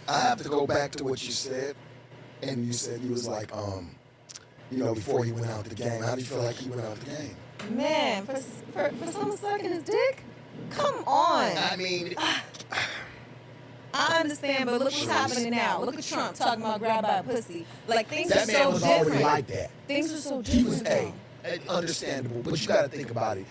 I have to go back to what you said, and you said you was like, before he went out the game. How do you feel like he went out the game? Man, for someone sucking his dick? Come on. I mean, I understand, but look what's happening now. Look at Trump talking about grab by a pussy. Like, things that are man so was different. already like that. Things are so He was different. understandable, but you got to think about it.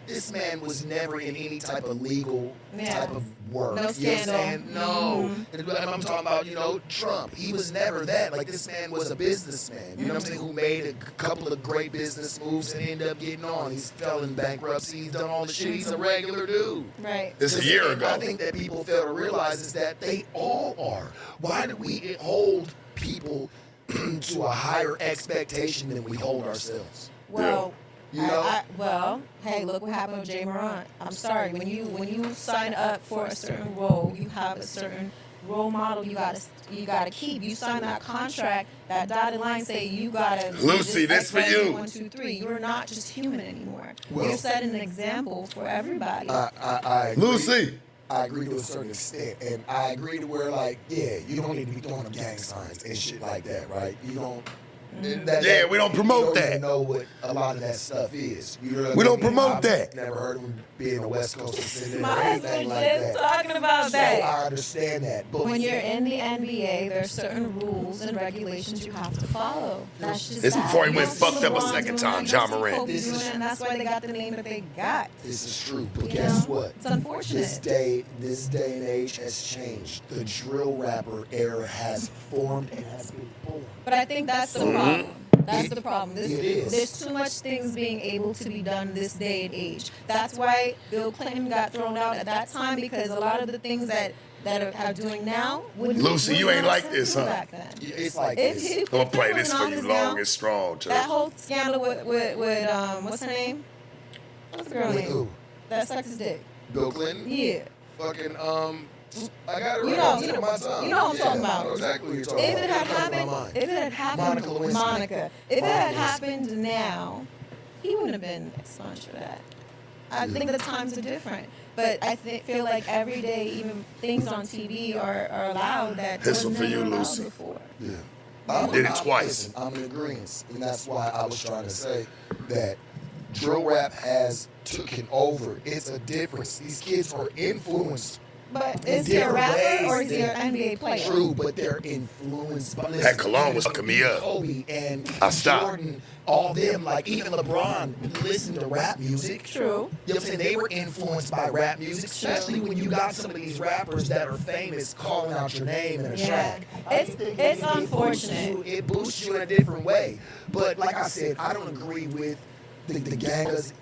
This man was never in any type of legal type of work. No You know what I'm scandal. saying? No. And I'm talking about, Trump. He was never that. Like, this man was a businessman, you know what I'm saying, who made a couple of great business moves and ended up getting on. He's fell in bankruptcy. He's done all the shit. He's a regular dude. Right. This a year ago. I think that people fail to realize is that they all are. Why do we hold people to a higher expectation than we hold ourselves? Well, well, hey, look what happened with Jay Morant. I'm sorry. When you sign up for a certain role, you have a certain role model you gotta keep. You sign that contract, that dotted line say you gotta. Lucy, this for you. 1, 2, 3. You're not just human anymore. Well, You're setting an example for everybody. I agree. Lucy. I agree to a certain extent, and I agree to where, like, you don't need to be throwing up gang signs and shit like that, right? You don't. We don't promote you don't that. even know what a lot of that stuff is. You know what We I don't mean? promote I've that. Never heard of him being a West Coast descendant My or anything husband like is that. talking about So that. I understand that, but When you're in the NBA, there are certain rules and regulations you have to follow. That's just This that. before he You went don't see fucked up a LeBron second doing time, that, Ja you don't see Morant. Kobe This doing is- it, and that's why they got the name that they got. this is true. But You guess know? what? It's unfortunate. This day and age has changed. The drill rapper era has formed and has been born. But I think that's the problem. That's the problem. It is. There's too much things being able to be done this day and age. That's why Bill Clinton got thrown out at that time, because a lot of the things that are doing now wouldn't. Lucy, you ain't like this, huh? Back then. It's like If this. he- I'm gonna play if he this wasn't for on you his long now, and strong, Church. That whole scandal with what's her name? What's the girl With name? who? That sucked his dick. Bill Clinton? Yeah. Fucking, I got it You right know- on the you tip of know- my tongue. you know what I'm talking I know about. exactly what you're talking If about. it had It's on my happened, mind. if it had happened, Monica Lewinsky. if it had Monica. happened now, he wouldn't have been expunged for that. I think the times are different, but I feel like every day, even things on TV are allowed that This were one for you, never allowed Lucy. before. Yeah. Did it twice. Listen, I'm in agreement, and that's why I was trying to say that drill rap has taken over. It's a difference. These kids are influenced. But in is he a different rapper ways or is he an than- NBA player? True, but they're influenced by. That cologne was fucking me up. Kobe and I stopped. Jordan, all them, like even LeBron, listened to rap music. True. You know what I'm saying? They were influenced by rap music, especially when you got some of these rappers that are famous calling out your name in a Yeah. track. It's It boosts unfortunate. you- It boosts you in a different way. But like I said, I don't agree with the gang. 'Cause,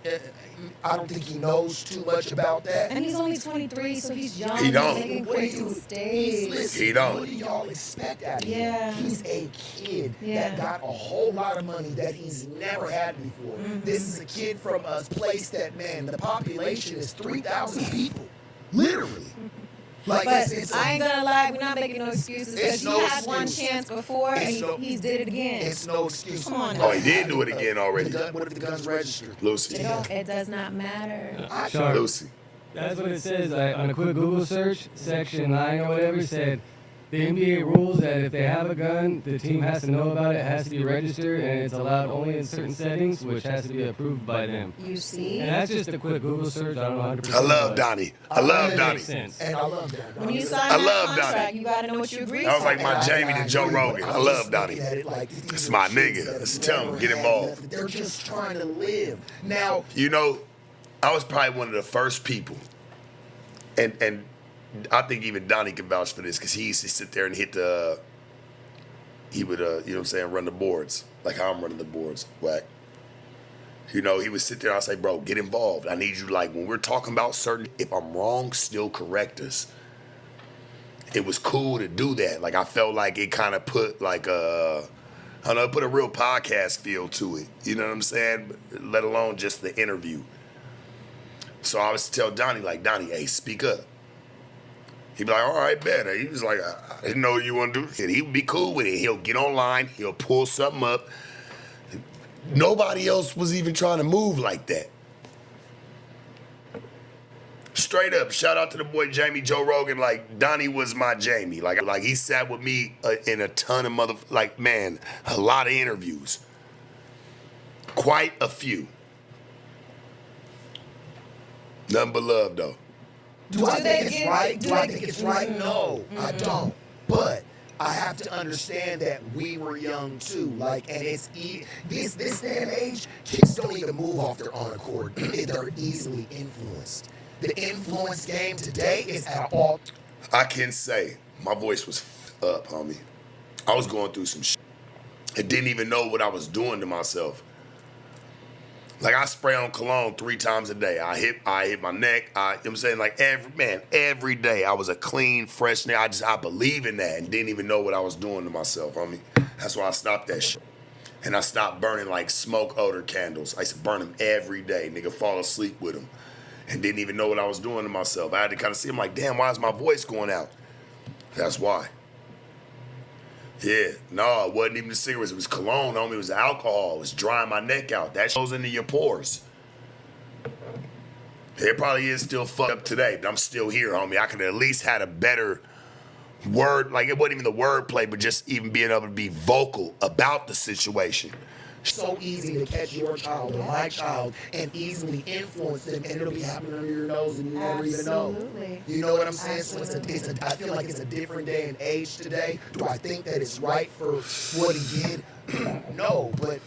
I don't think he knows too much about that. And he's only 23, so he's young. He don't. He's making What do crazy you- mistakes. listen, He don't. What do y'all expect out of him? Yeah. He's a kid Yeah. that got a whole lot of money that he's never had before. This is a kid from a place that, man, the population is 3,000 people. Literally. Like, But it's I ain't gonna lie, we're not making no excuses, because It's he no had one excuse. chance before and It's no- he's did it again. It's no excuse. Come on Oh, now. he did do it again already. What if the gun's registered? Lucy. It does not matter. Sharpe. Lucy. That's what it says. Like, on a quick Google search, section 9 or whatever said the NBA rules that if they have a gun, the team has to know about it, it has to be registered, and it's allowed only in certain settings, which has to be approved by them. You see? And that's just a quick Google search. I don't know 100%. I love Donnie. I love That Donnie. makes sense. And I love that. When you sign I that love contract, Donnie. you gotta know what you agree That was to. like my And Jamie to Joe agree, but Rogan. I'm I just love looking Donnie. at it like these That's are my kids nigga. that Let's have tell him, never get had involved. nothing. They're just trying to live. Now, You know, I was probably one of the first people, and I think even Donnie can vouch for this, because he used to sit there and he would, you know what I'm saying, run the boards, like how I'm running the boards, whack. You know, he would sit there and I'd say, bro, get involved. I need you, like, when we're talking about certain, if I'm wrong, still correct us. It was cool to do that. Like, I felt like it kind of put, like, I don't know, put a real podcast feel to it. You know what I'm saying? Let alone just the interview. So I was to tell Donnie, like, Donnie, hey, speak up. He'd be like, all right, better. He was like, I didn't know what you want to do. And he would be cool with it. He'll get online. He'll pull something up. Nobody else was even trying to move like that. Straight up, shout out to the boy Jamie Joe Rogan. Like Donnie was my Jamie. Like he sat with me in a ton of a lot of interviews. Quite a few. Nothing but love though. Do I think it's right? Do I think it's right? No, I don't. But I have to understand that we were young too. Like, and it's this day and age, kids don't even move off their own accord. They're easily influenced. The influence game today is at all. I can say my voice was up, homie. I was going through some shit. I didn't even know what I was doing to myself. Like I spray on cologne 3 times a day. I hit my neck. You know what I'm saying? Like every day I was a clean, fresh nigga. I believe in that and didn't even know what I was doing to myself, homie. That's why I stopped that shit. And I stopped burning like smoke odor candles. I used to burn them every day. Nigga fall asleep with them. And didn't even know what I was doing to myself. I had to kind of see him like, damn, why is my voice going out? That's why. Yeah, no, it wasn't even the cigarettes. It was cologne, homie. It was alcohol. It was drying my neck out. That goes into your pores. It probably is still fucked up today, but I'm still here, homie. I could at least had a better word. Like, it wasn't even the wordplay, but just even being able to be vocal about the situation. So easy to catch your child or my child and easily influence them, and it'll be happening under your nose and you never even know. You know what I'm saying? So I feel like it's a different day and age today. Do I think that it's right for what he did? No, but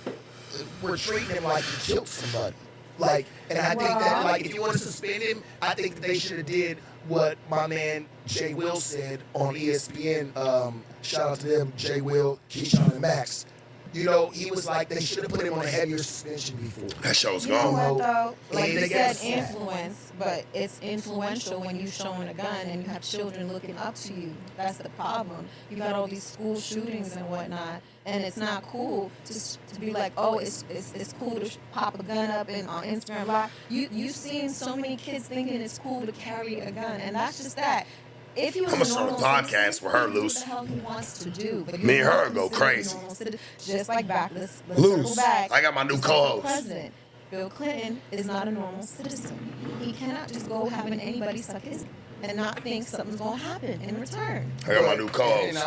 we're treating him like he killed somebody. Like, and I think that, like, if you want to suspend him, I think that they should have did what my man Jay Will said on ESPN. Shout out to them, Jay Will, Keyshawn, and Max. You know, he was like, they should have put him on a heavier suspension before. That show's You know gone. what though? Like you said, influence, but it's influential when you're showing a gun and you have children looking up to you. That's the problem. You got all these school shootings and whatnot, and it's not cool to be like, oh, it's cool to pop a gun up on Instagram Live. You've seen so many kids thinking it's cool to carry a gun, and that's just that. If he was I'm gonna start a podcast with her, Luce. What the hell he wants to do? But Me and her go crazy. Just like back, let's Luce, circle back. I got my new Just co-host. like the president, Bill Clinton is not a normal citizen. He cannot just go having anybody suck his and not think something's gonna happen in return. I got my new co-host. And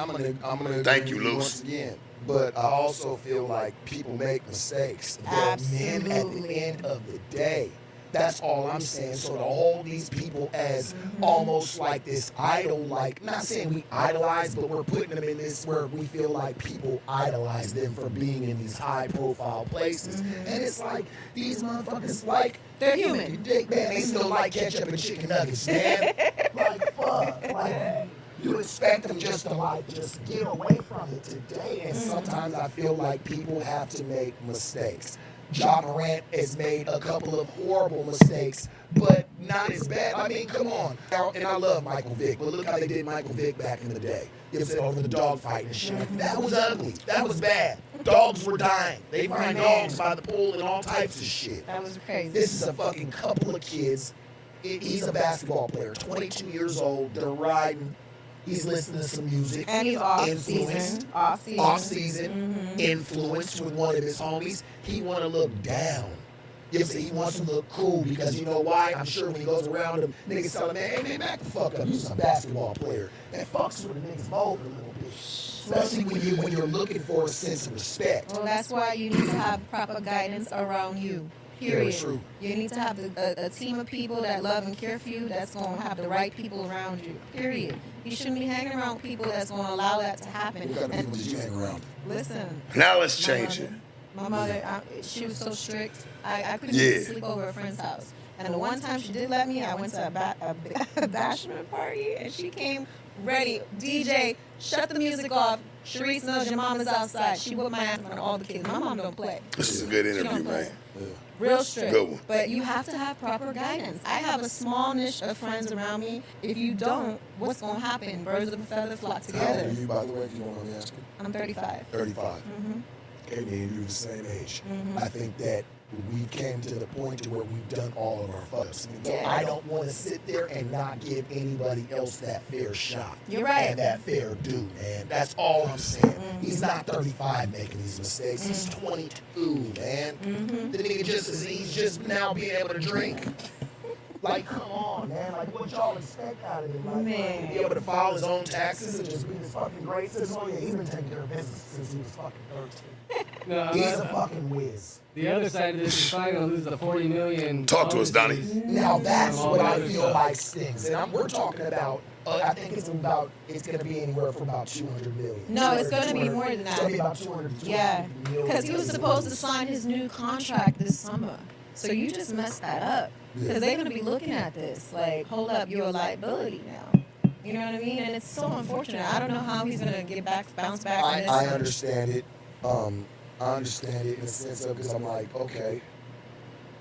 I'm gonna Thank you, agree Luce. once again. But I also feel like people make mistakes. They're men at the end of the day. That's all I'm saying. So to hold these people as almost like this idol, like, not saying we idolize, but we're putting them in this where we feel like people idolize them for being in these high profile places. And it's like, these motherfuckers, like, They're human. They still like ketchup and chicken nuggets, man. Like, fuck. Like, you expect them just to just get away from it today. And sometimes I feel like people have to make mistakes. Morant has made a couple of horrible mistakes, but not as bad. I mean, come on. And I love Michael Vick, but look how they did Michael Vick back in the day. You know, over the dog fight and shit. That was ugly. That was bad. Dogs were dying. They find dogs by the pool and all types of shit. That was crazy. This is a fucking couple of kids. He's a basketball player, 22 years old. They're riding. He's listening to some music. And he's influenced, off season, influenced with one of his homies. He want to look down. You know, he wants to look cool because you know why? I'm sure when he goes around him, niggas tell him, hey man, back the fuck up. You're a basketball player. That fucks with a nigga's mold a little bit. Especially when you're looking for a sense of respect. Well, that's why you need to have proper guidance around you. Period. True. You need to have a team of people that love and care for you that's going to have the right people around you. Period. You shouldn't be hanging around people that's going to allow that to happen. What kind of people did you hang around? Listen. Now let's change it. My mother, she was so strict. I couldn't even sleep over at a friend's house. And the one time she did let me, I went to a bashment party, and she came ready. DJ, shut the music off. Sharisse Mills, your mom is outside. She whipped my ass in front of all the kids. My mom don't play. This is a good interview, man. Yeah. Real strict. Good one. But you have to have proper guidance. I have a small niche of friends around me. If you don't, what's going to happen? Birds of a feather flock How old together. are you, by the way, if you don't mind me asking? I'm 35. 35. Okay, me and you the same age. I think that we came to the point to where we've done all of our fucks. So I don't want to sit there and not give anybody else that fair shot. You're right. And that fair due, man. That's all I'm saying. He's not 35 making these mistakes. He's 22, man. The nigga he's just now being able to drink. Like, come on, man. Like, what y'all expect out of him? Like, Man. to be able to file his own taxes and just be this fucking great citizen. Oh, yeah, he's been taking care of business since he was fucking 13. No, He's a fucking whiz. the other side of this is probably gonna lose the 40 million. Talk to us, Donnie. Now, that's From all what the I other feel stuff. like stings. And we're talking about, I think it's going to be anywhere from about 200 million. No, it's gonna be more than It's going to be that. about 200 Yeah, million. because he was supposed to sign his new contract this summer. So you just messed that up. Because they're gonna be looking at this like, hold up, you're a liability now. You know what I mean? And it's so unfortunate. I don't know how he's gonna bounce back from this. I understand it. I understand it in the sense of, because I'm like, okay,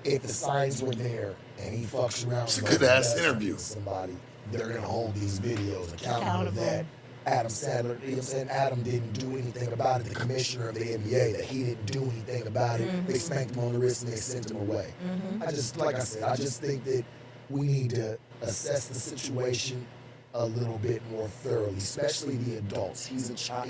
if the signs were there and he fucks around It's a with good-ass somebody, interview. somebody, they're gonna hold these videos accountable Accountable. that Adam Sandler, you know what I'm saying, Adam didn't do anything about it, the commissioner of the NBA, that he didn't do anything about it. They spanked him on the wrist and they sent him away. I just, like I said, I just think that we need to assess the situation a little bit more thoroughly, especially the adults. He's a child.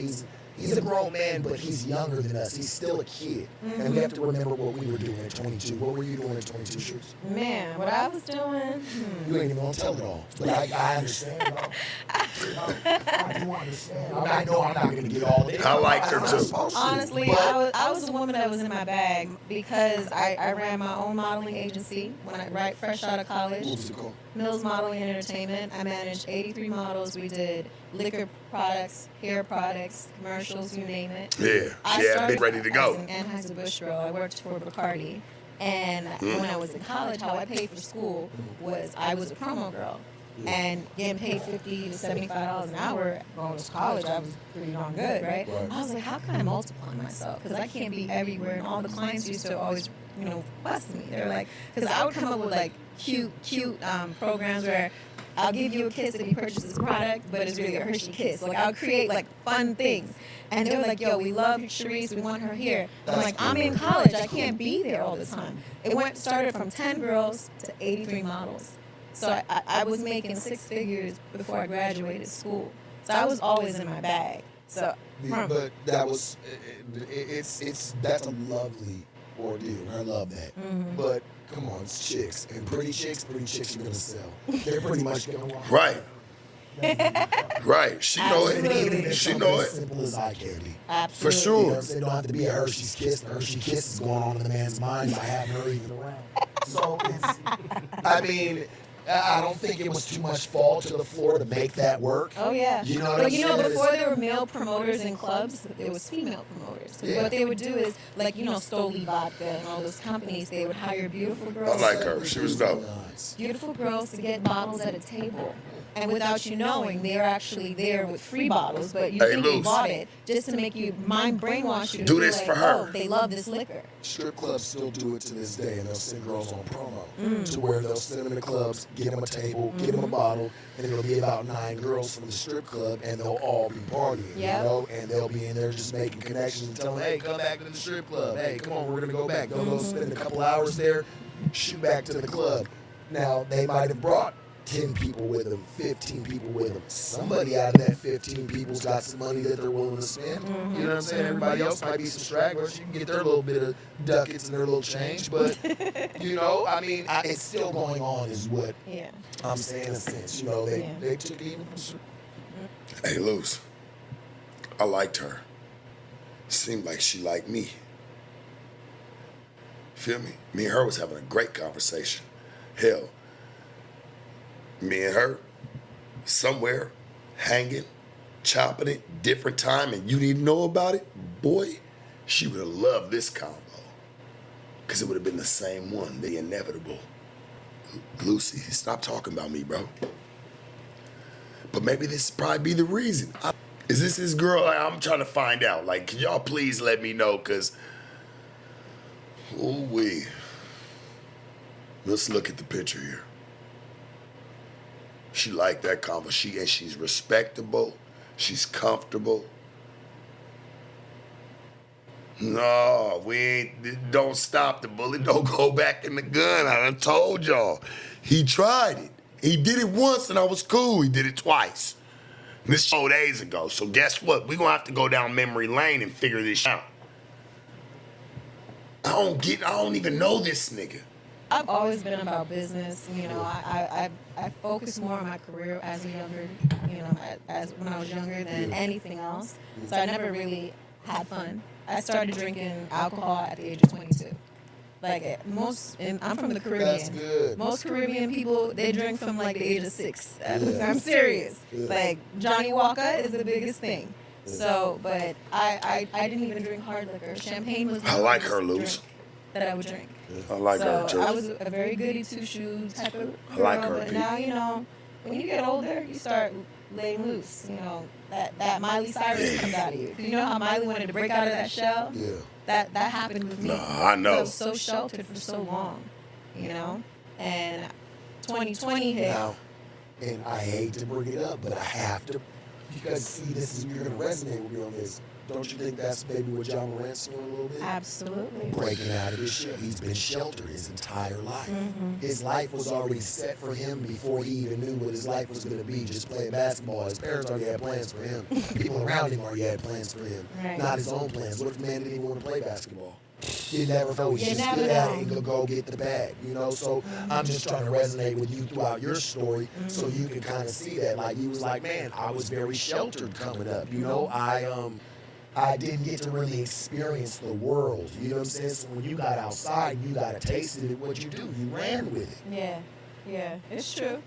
He's a grown man, but he's younger than us. He's still a kid. And we have to remember what we were doing at 22. What were you doing at 22, Sharisse? Man, what I was doing. You ain't even gonna tell it all. But I understand, though. I do understand. I know I'm not gonna get all of it. I liked her, I'm not too. supposed to, Honestly, but I was a woman that was in my bag because I ran my own modeling agency when I fresh out of college. what was it called? Mills Modeling and Entertainment. I managed 83 models. We did liquor products, hair products, commercials, you name it. Yeah, I she had started been ready to as go. an Anheuser-Busch girl. I worked for Bacardi. And when I was in college, how I paid for school was I was a promo girl. And getting paid $50 to $75 an hour going to college, I was pretty darn good, right? I was like, how can I multiply myself? Because I can't be everywhere. And all the clients used to always, request me. They're like, because I would come up with like cute programs where I'll give you a kiss if you purchase this product, but it's really a Hershey kiss. Like, I'll create like fun things. And they were like, yo, we love Charisse, we want her here. I'm like, I'm in college, I can't be there all the time. It started from 10 girls to 83 models. So I was making 6 figures before I graduated school. So I was always in my bag. So, But that was, that's a lovely ordeal. I love that. But come on, it's chicks. And pretty chicks are going to sell. They're pretty much going to walk. Right. Right. She know And even if it. it's She something know as it. simple as eye candy. absolutely. For You sure. know what I'm saying? Don't have to be a Hershey's Kiss. The Hershey Kiss is going on in the man's mind by having her even around. So I don't think it was too much fall to the floor to make that work. Oh yeah. You know what but I'm saying? before there were male promoters in clubs, there was female promoters. So Yeah. what they would do is, like, Stoli Vodka and all those companies, they would hire beautiful I girls. like her. She was dope. Nice. Beautiful girls to get bottles at a table. And without you knowing, they're actually there with free bottles, but you Hey, think you Luce. bought it just to make you brainwash you. To Do feel this like, for her. Oh, they love this liquor. Strip clubs still do it to this day, and they'll send girls on promo to where they'll send them in the clubs, get them a table, get them a bottle, and it'll be about 9 girls from the strip club, and they'll all be partying, Yep. and they'll be in there just making connections and telling them, hey, come back to the strip club. Hey, come on, we're gonna go back. They'll go spend a couple hours there, shoot back to the club. Now they might have brought 10 people with them, 15 people with them. Somebody out of that 15 people's got some money that they're willing to spend. You know what I'm saying? Everybody else might be some stragglers. You can get their little bit of ducats and their little change, but it's still going on, is what Yeah. I'm saying in a sense. They took it even from. Hey, Luz. I liked her. Seemed like she liked me. Feel me? Me and her was having a great conversation. Hell, me and her somewhere hanging, chopping it, different time, and you didn't know about it. Boy, she would have loved this combo. Because it would have been the same one, the inevitable. Lucy, stop talking about me, bro. But maybe this probably be the reason. Is this his girl? I'm trying to find out. Like, can y'all please let me know? Because, ooh-wee. Let's look at the picture here. She liked that combo. She's respectable. She's comfortable. No, don't stop the bullet. Don't go back in the gun. I done told y'all. He tried it. He did it once and I was cool. He did it twice. This 4 days ago. So guess what? We're going to have to go down memory lane and figure this out. I don't even know this nigga. I've always been about business. You know, I focused more on my career as a younger, you know, as when I was younger than anything else. So I never really had fun. I started drinking alcohol at the age of 22. Like and I'm from the Caribbean. That's good. Most Caribbean people, they drink from like the age of 6. I'm serious. Like Johnny Walker is the biggest thing. So, but I didn't even drink hard liquor. Champagne was the I like her, hardest Luce. drink that I would drink. I like her, So too. I was a very goody two shoes type of girl. I like her, But Pete. now, you know, when you get older, you start laying loose. You know, that Miley Cyrus comes out of you. You know how Miley wanted to break out of that shell? Yeah. That happened with me. Nah, I know. I was so sheltered for so long, you know? And 2020 hit. Now, and I hate to bring it up, but I have to, because see, this is, you're going to resonate with me on this. Don't you think that's maybe what John Morant's doing a little bit? Absolutely. Breaking out of his shell. He's been sheltered his entire life. His life was already set for him before he even knew what his life was going to be, just playing basketball. His parents already had plans for him. People around him already had plans for him. Right. Not his own plans. What if the man didn't even want to play basketball? You never know. He's You just never good at it know. and he'll go get the bag, you know? So I'm just trying to resonate with you throughout your story so you can kind of see that. Like, you was like, man, I was very sheltered coming up, you know? I didn't get to really experience the world, you know what I'm saying? So when you got outside, you got a taste of it, what you do? You ran with it. Yeah, it's true.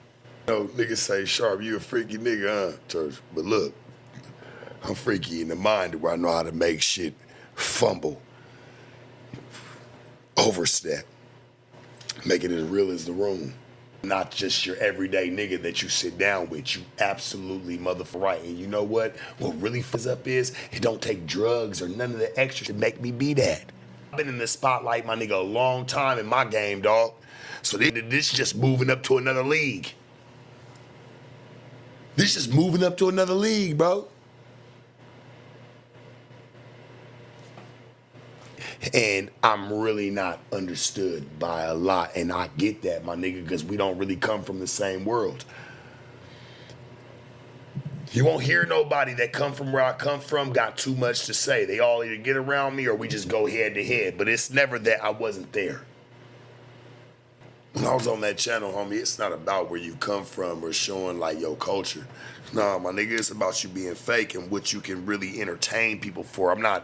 You know, niggas say, Sharpe, you a freaky nigga, huh, Church? But look, I'm freaky in the mind where I know how to make shit fumble, overstep, make it as real as the room. Not just your everyday nigga that you sit down with. You absolutely motherfucker right. And you know what? What really fizz up is, it don't take drugs or none of the extra to make me be that. I've been in the spotlight, my nigga, a long time in my game, dog. So this just moving up to another league. This just moving up to another league, bro. And I'm really not understood by a lot. And I get that, my nigga, because we don't really come from the same world. You won't hear nobody that come from where I come from got too much to say. They all either get around me or we just go head to head. But it's never that I wasn't there. When I was on that channel, homie, it's not about where you come from or showing like your culture. Nah, my nigga, it's about you being fake and what you can really entertain people for. I'm not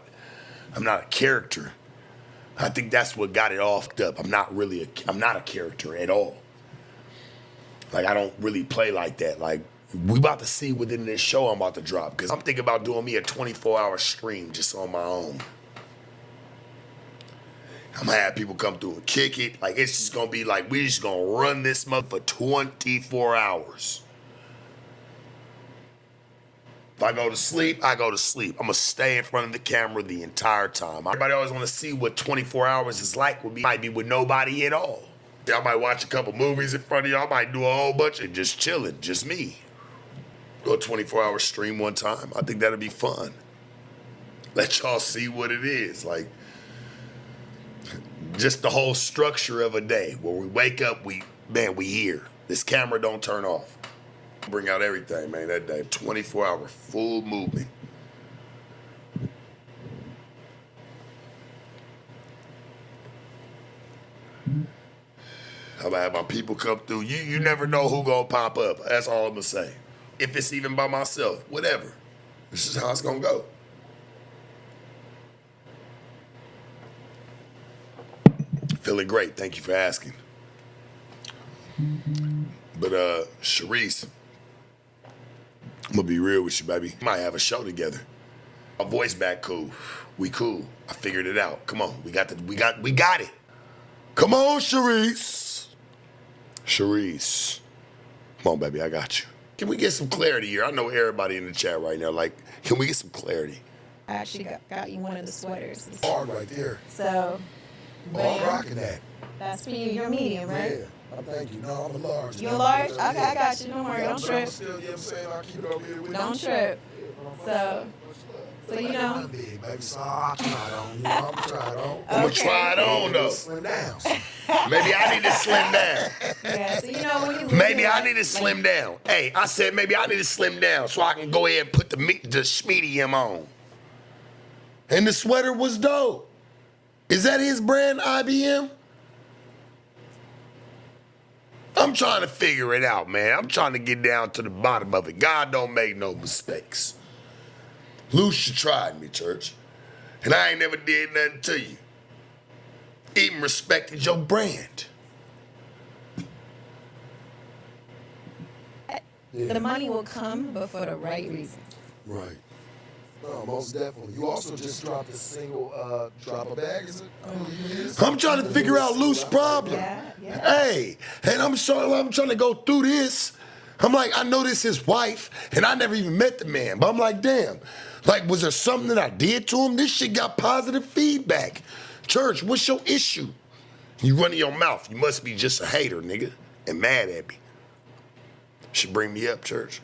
a character. I think that's what got it all fucked up. I'm not a character at all. Like, I don't really play like that. Like, we about to see within this show I'm about to drop, because I'm thinking about doing me a 24-hour stream just on my own. I'm gonna have people come through and kick it. Like, it's just gonna be like, we just gonna run this month for 24 hours. If I go to sleep, I go to sleep. I'm gonna stay in front of the camera the entire time. Everybody always wanna see what 24 hours is like with me. Might be with nobody at all. I might watch a couple movies in front of y'all. I might do a whole bunch of just chilling, just me. Do a 24-hour stream one time. I think that'd be fun. Let y'all see what it is. Like, just the whole structure of a day where we wake up, we here. This camera don't turn off. Bring out everything, man, that day. 24-hour full movement. I'm gonna have my people come through. You never know who gonna pop up. That's all I'm gonna say. If it's even by myself, whatever. This is how it's gonna go. Feeling great. Thank you for asking. But Charisse, I'm gonna be real with you, baby. We might have a show together. My voice back cool. We cool. I figured it out. Come on. We got it. Come on, Charisse. Charisse. Come on, baby. I got you. Can we get some clarity here? I know everybody in the chat right now. Like, can we get some clarity? I actually got you one of the sweaters. Hard right there. So, Oh, I'm rocking that. that's for you. You're medium, right? Yeah. Thank you. No, I'm a large. You're large? Okay, I got you. Don't worry. Don't trip. Still, you know what I'm saying? I'll keep it over here with you. Don't trip. So you know. I'm big, baby, so I'll try it on. You know, I'm gonna try it on. I'm gonna try it on, though. Slim down. Maybe I need to slim down. Yeah, so you know when you Maybe I need to slim down. Hey, I said maybe I need to slim down so I can go ahead and put the medium on. And the sweater was dope. Is that his brand, IBM? I'm trying to figure it out, man. I'm trying to get down to the bottom of it. God don't make no mistakes. Lucia tried me, church. And I ain't never did nothing to you. Even respected your brand. The money will come, but for the right reasons. Right. No, most definitely. You also just dropped a single, Drop a Bag, is it? I believe it is. I'm trying to figure out Luce's problem. Yeah. Hey, and I'm trying to go through this. I'm like, I know this is his wife, and I never even met the man. But I'm like, damn. Like, was there something that I did to him? This shit got positive feedback. Church, what's your issue? You running your mouth. You must be just a hater, nigga, and mad at me. She bring me up, church.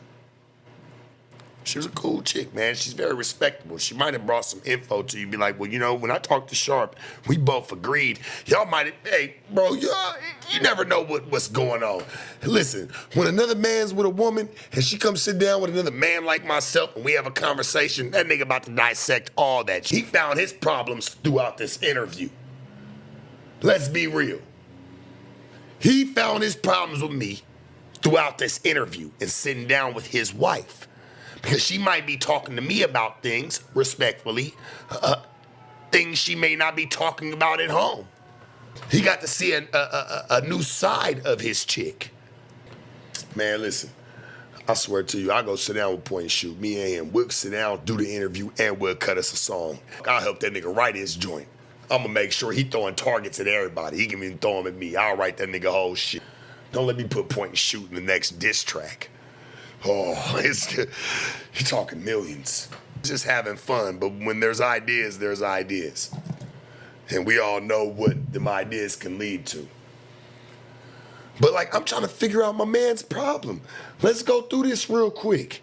She was a cool chick, man. She's very respectable. She might have brought some info to you. Be like, well, you know, when I talked to Sharpe, we both agreed. Y'all might have, hey, bro, you never know what's going on. Listen, when another man's with a woman and she comes sit down with another man like myself and we have a conversation, that nigga about to dissect all that. He found his problems throughout this interview. Let's be real. He found his problems with me throughout this interview and sitting down with his wife. Because she might be talking to me about things, respectfully, things she may not be talking about at home. He got to see a new side of his chick. Man, listen, I swear to you, I'll go sit down with Point and Shoot. Me and him, we'll sit down, do the interview, and we'll cut us a song. I'll help that nigga write his joint. I'm going to make sure he throwing targets at everybody. He can even throw them at me. I'll write that nigga whole shit. Don't let me put Point and Shoot in the next diss track. Oh, it's good. You're talking millions. Just having fun, but when there's ideas, there's ideas. And we all know what them ideas can lead to. But like, I'm trying to figure out my man's problem. Let's go through this real quick.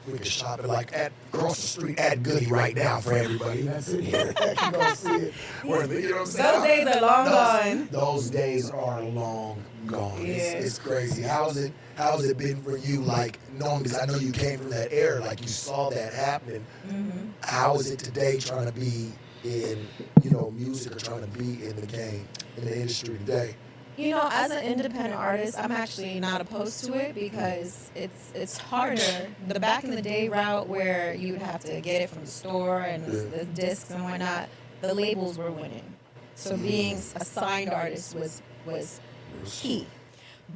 We can shop it like across the street at Goody right now for everybody that's in here. You can go see it. You know what I'm saying? Those days are long gone. Those days are long gone. Yeah. It's crazy. How's it been for you? Like, knowing, because I know you came from that era, like you saw that happening. Mm-hmm. How is it today trying to be in, music or trying to be in the game, in the industry today? As an independent artist, I'm actually not opposed to it because it's harder. The back in the day route where you would have to get it from the store and the discs and whatnot, the labels were winning. So being a signed artist was key.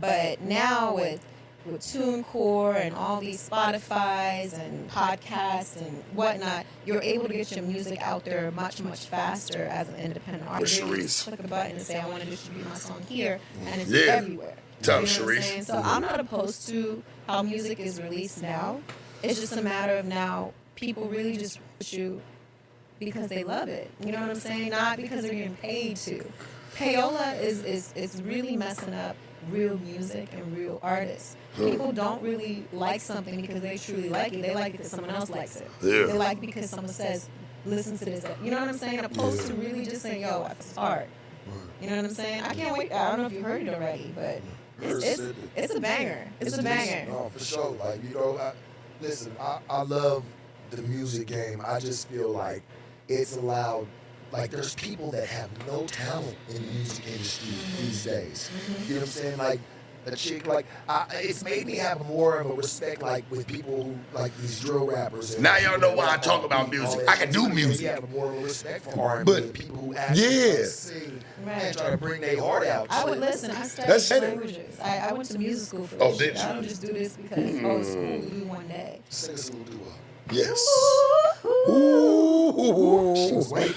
But now with TuneCore and all these Spotifys and podcasts and whatnot, you're able to get your music out there much, much faster as an independent artist. You just click a button and say, I want to distribute my song here, and it's everywhere. Tell Sharisse. So I'm not opposed to how music is released now. It's just a matter of now people really just push you because they love it. You know what I'm saying? Not because they're getting paid to. Payola is really messing up real music and real artists. People don't really like something because they truly like it. They like it because someone else likes it. Yeah. They like it because someone says, listen to this. You know what I'm saying? Opposed to really just saying, yo, it's hard. You know what I'm saying? I can't wait. I don't know if you heard it already, but it's a banger. It's a banger. No, for sure. Like, listen, I love the music game. I just feel like it's allowed. Like, there's people that have no talent in the music industry these days. You know what I'm saying? Like, a chick, like, it's made me have more of a respect, like, with people who, like, these drill rappers. And now y'all know why I talk about music. I can do music. You have more of a respect for R&B and people who actually sing and try to bring their heart out. I would listen. I studied languages. I went to music school for this shit. I don't just do this because, school will do one day. Sing us a little doo-wop. Yes. Ooh. She was waiting.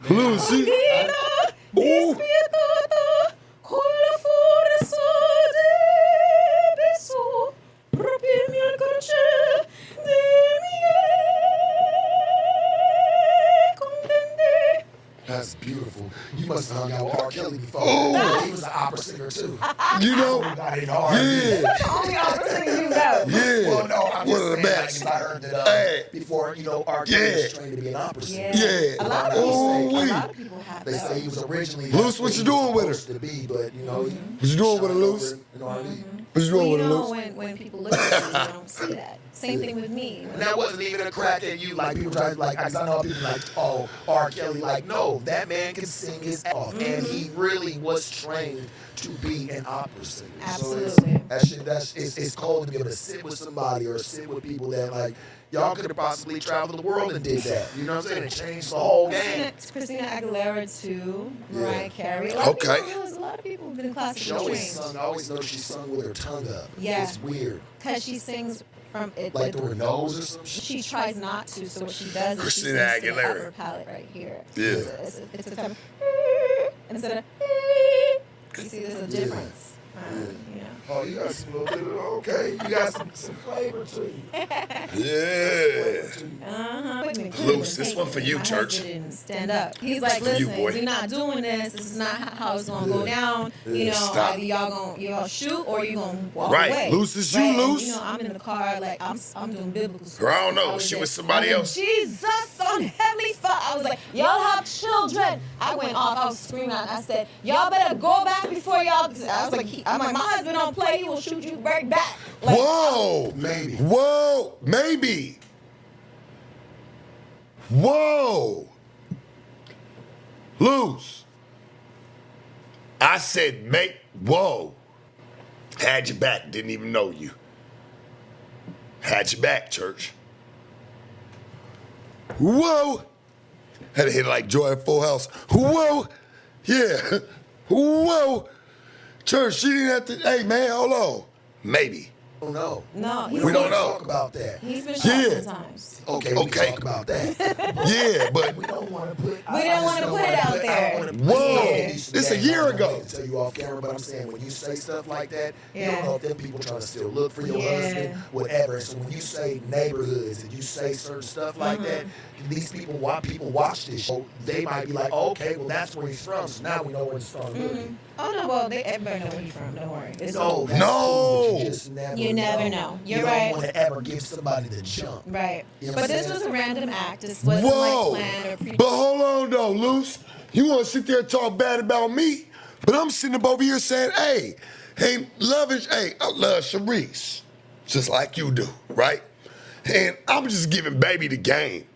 Lucy. That's beautiful. You must have hung out with R. Kelly before. He was an opera singer too. You know? Yeah. That's the only opera singer you know. Yeah. Well, no, I'm One just of the saying, best. like, I heard that before, R. Kelly was trained to be an opera singer. Yeah. A lot of people have They that. say he was originally. Luce, what you doing with her? To be, but what you doing with her, Luce? In R&B. What's Well, wrong you with know, Luce? when people look at you, they don't see that. Same thing with me. And that wasn't even a crack at you. Like people try to like, I know people like, oh, R. Kelly. Like, no, that man can sing his ass off, and he really was trained to be an opera singer. Absolutely. So it's cold to be able to sit with somebody or sit with people that like y'all could have possibly traveled the world and did that. You know what I'm saying? It changed the whole game. Christina Aguilera too. Mariah Carey. Okay. A lot of people have been She classically always trained. sung. I always know she sung with her tongue up. Yeah. It's weird. Because she sings from it. Like through her nose or some shit. She tries not to, so what she does is she Christina sings to the Aguilera. upper palate right here. Yeah. It's a type of instead of you see there's a difference. You know. Oh, you got some little bit of, okay. You got some flavor to you. Yeah. Luce, this one for you, My church. husband didn't stand up. He's like, For you, listen, boy. we're not doing this. This is not how it's gonna go down. You know, Stop. either y'all shoot or you gonna walk Right. away. Luce is you, And, Luce. you know, I'm in the car like I'm doing biblical stuff. Or I don't know. She was somebody else. Jesus on heavenly Father. I was like, y'all have children. I went off. I was screaming out. I said, y'all better go back before y'all. I was like, I'm like, my husband don't play. He will shoot you right back. Like, Whoa. Maybe. Whoa. Maybe. Whoa. Luce. I said, whoa. Had your back. Didn't even know you. Had your back, church. Whoa. Had to hit it like Joy at Full House. Whoa. Yeah. Whoa. Church, she didn't have to. Hey, man, hold on. Maybe. I don't know. No, We don't know. Talk about that. He's been Yeah. shot sometimes. Okay, we Okay. talk about that. Yeah, but We don't want to put. We don't wanna put it out there. Whoa. This a year ago. Tell you off camera, but I'm saying when you say stuff like that, you Yeah. don't know if them people trying to still look for your Yeah. husband, whatever. So when you say neighborhoods and you say certain stuff like that, these people watch this show. They might be like, oh, okay, well that's where he's from. So now we know where he's from. Really. Oh no, well everybody know where he's from. Don't worry. It's No, that's No. cool, but you just never You never know. You're right. You don't want to ever give somebody the jump. right. You know what But I'm this saying? was a random act. This wasn't whoa. like planned or pre. But hold on, though, Luce. You want to sit there and talk bad about me, but I'm sitting up over here saying, hey, I love Charisse, just like you do, right? And I'm just giving baby the game.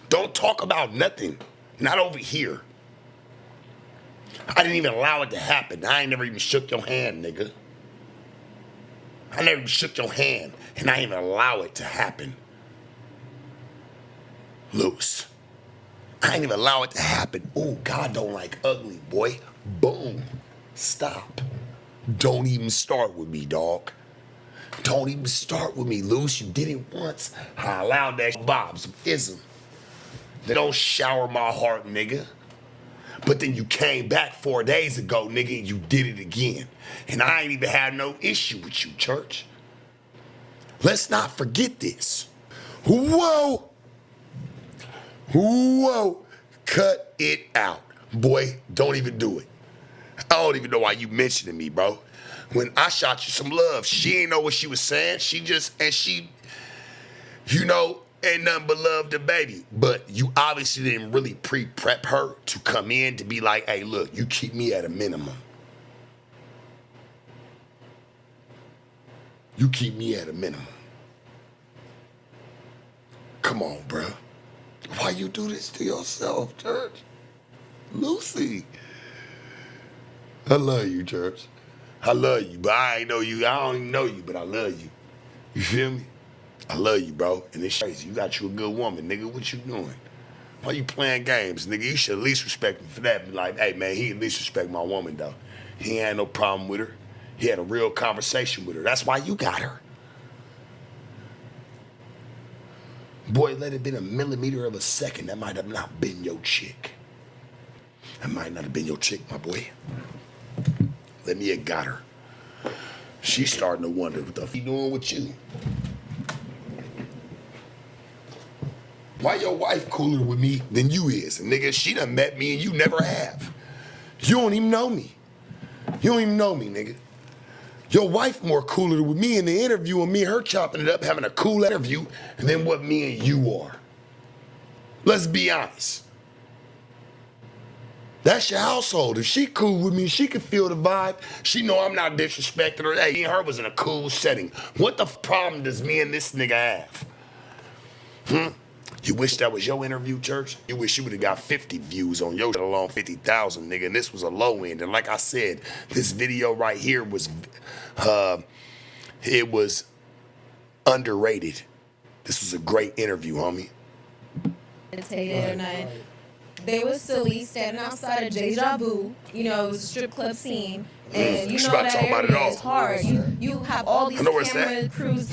Don't talk about nothing. Not over here. I didn't even allow it to happen. I ain't never even shook your hand, nigga. I never even shook your hand, and I didn't even allow it to happen. Luce. I ain't even allow it to happen. Oh, God don't like ugly, boy. Boom. Stop. Don't even start with me, dog. Don't even start with me, Luce. You did it once. I allowed that Bob some ism. They don't shower my heart, nigga. But then you came back 4 days ago, nigga, and you did it again. And I ain't even had no issue with you, church. Let's not forget this. Whoa. Whoa. Cut it out. Boy, don't even do it. I don't even know why you mentioning me, bro. When I shot you some love, she ain't know what she was saying. Ain't nothing but love to baby. But you obviously didn't really pre-prep her to come in to be like, hey, look, you keep me at a minimum. You keep me at a minimum. Come on, bruh. Why you do this to yourself, church? Lucy. I love you, church. I love you, but I ain't know you. I don't even know you, but I love you. You feel me? I love you, bro. And it's crazy. You got you a good woman, nigga. What you doing? Why you playing games, nigga? You should at least respect me for that. Be like, hey, man, he at least respect my woman, though. He ain't had no problem with her. He had a real conversation with her. That's why you got her. Boy, let it been a millimeter of a second. That might have not been your chick. That might not have been your chick, my boy. Let me have got her. She's starting to wonder what the f he doing with you. Why your wife cooler with me than you is? And nigga, she done met me and you never have. You don't even know me. You don't even know me, nigga. Your wife more cooler with me in the interview and me and her chopping it up, having a cool interview than what me and you are. Let's be honest. That's your household. If she cool with me, she can feel the vibe. She know I'm not disrespecting her. Hey, me and her was in a cool setting. What the problem does me and this nigga have? You wish that was your interview, Church? You wish you would have got 50 views on your shit, alone 50,000, nigga, and this was a low end. And like I said, this video right here was, it was underrated. This was a great interview, homie. Or nothing. They were silly standing outside of Deja Vu. You know, it was a strip club scene. And you know that area is hard. You have all these camera crews,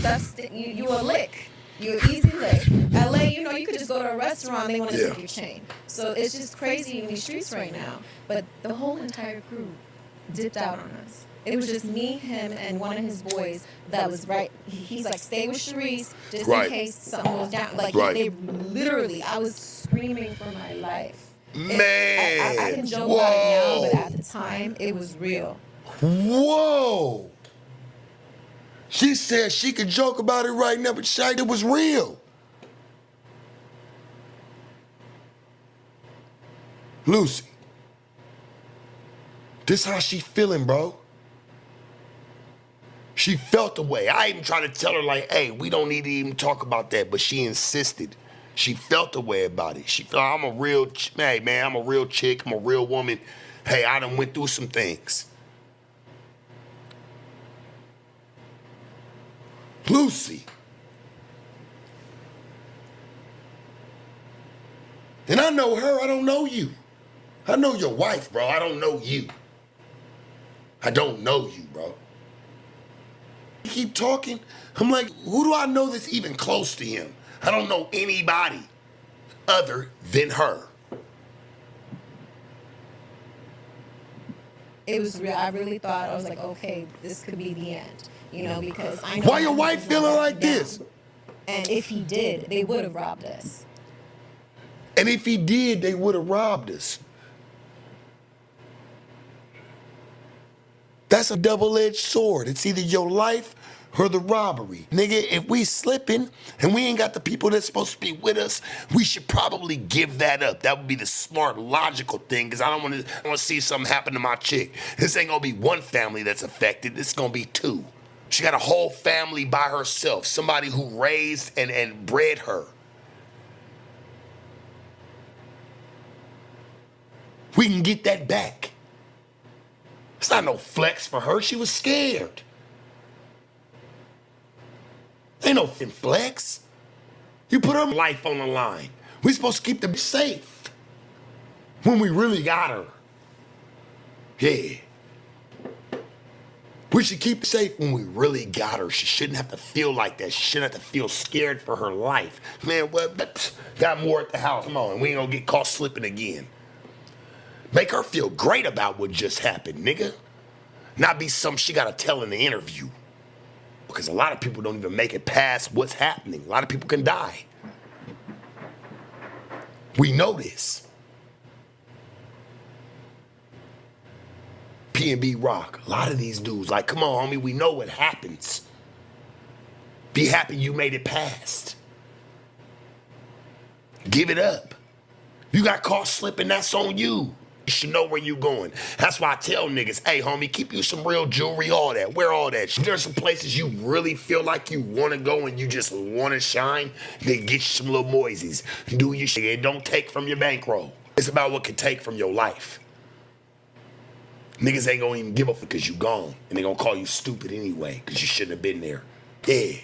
you a lick. You're an easy lick. LA, you know, you could just go to a restaurant, they want to take your chain. So it's just crazy in these streets right now. But the whole entire crew dipped out on us. It was just me, him, and one of his boys that was right. He's like, stay with Charisse just in case something goes down. Like, they literally, I was screaming for my life. Man. I can joke about it now, but at the time, it was real. Whoa. She said she could joke about it right now, but shit, it was real. Lucy, this how she feeling, bro. She felt the way. I even tried to tell her, like, hey, we don't need to even talk about that, but she insisted. She felt the way about it. She felt, I'm a real, hey, man, I'm a real chick. I'm a real woman. Hey, I done went through some things. Lucy. And I know her, I don't know you. I know your wife, bro. I don't know you. I don't know you, bro. You keep talking. I'm like, who do I know that's even close to him? I don't know anybody other than her. It was real. I really thought, I was like, okay, this could be the end. You know, because I know. Why your wife feeling like this? And if he did, they would have robbed us. And if he did, they would have robbed us. That's a double-edged sword. It's either your life or the robbery. Nigga, if we slipping and we ain't got the people that's supposed to be with us, we should probably give that up. That would be the smart, logical thing, because I don't want to see something happen to my chick. This ain't going to be one family that's affected. This is going to be two. She got a whole family by herself, somebody who raised and bred her. We can get that back. It's not no flex for her. She was scared. Ain't no flex. You put her life on the line. We supposed to keep them safe when we really got her. Yeah. We should keep her safe when we really got her. She shouldn't have to feel like that. She shouldn't have to feel scared for her life. Man, what? Got more at the house. Come on, we ain't gonna get caught slipping again. Make her feel great about what just happened, nigga. Not be something she gotta tell in the interview. Because a lot of people don't even make it past what's happening. A lot of people can die. We know this. P&B Rock, a lot of these dudes, like, come on, homie, we know what happens. Be happy you made it past. Give it up. You got caught slipping, that's on you. You should know where you going. That's why I tell niggas, hey, homie, keep you some real jewelry, all that. Wear all that. If there's some places you really feel like you want to go and you just want to shine, then get you some little moisies. Do your shit. It don't take from your bankroll. It's about what can take from your life. Niggas ain't gonna even give up because you gone. And they gonna call you stupid anyway because you shouldn't have been there. Yeah.